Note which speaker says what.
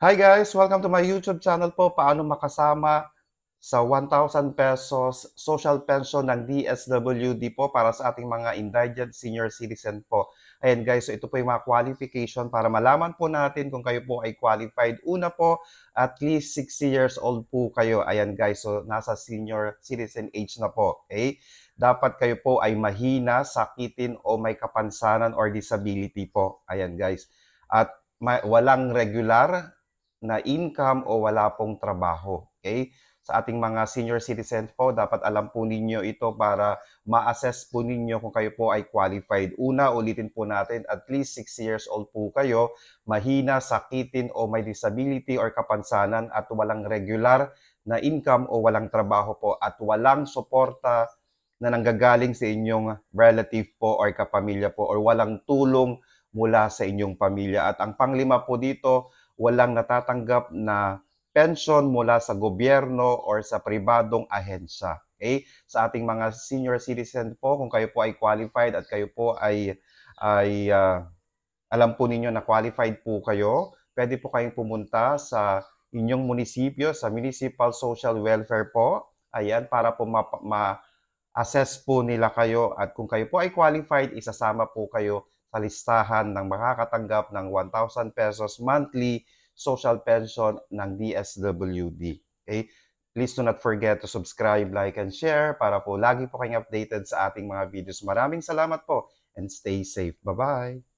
Speaker 1: Hi guys! Welcome to my YouTube channel po, Paano Makasama sa ₱1,000 Social Pension ng DSWD po para sa ating mga indigent senior citizen po. Ayan guys, so ito po yung mga qualification para malaman po natin kung kayo po ay qualified. Una po, at least 60 years old po kayo. Ayan guys, so nasa senior citizen age na po. Okay? Dapat kayo po ay mahina, sakitin o may kapansanan or disability po. Ayan guys. At walang regular na income o wala pong trabaho. Okay? Sa ating mga senior citizens po, dapat alam po ninyo ito para ma-assess po ninyo kung kayo po ay qualified. Una, ulitin po natin, at least 60 years old po kayo, mahina, sakitin o may disability or kapansanan at walang regular na income o walang trabaho po at walang suporta na nanggagaling sa inyong relative po or kapamilya po or walang tulong mula sa inyong pamilya. At ang panglima po dito, walang natatanggap na pension mula sa gobyerno or sa pribadong ahensya. Okay? Sa ating mga senior citizen po, kung kayo po ay qualified at kayo po ay alam po ninyo na qualified po kayo, pwede po kayong pumunta sa inyong munisipyo, sa Municipal Social Welfare po. Ayan, para po assess po nila kayo at kung kayo po ay qualified, isasama po kayo sa listahan ng makakatanggap ng ₱1,000 monthly social pension ng DSWD. Okay? Please do not forget to subscribe, like, and share para po lagi po kayong updated sa ating mga videos. Maraming salamat po and stay safe. Bye-bye!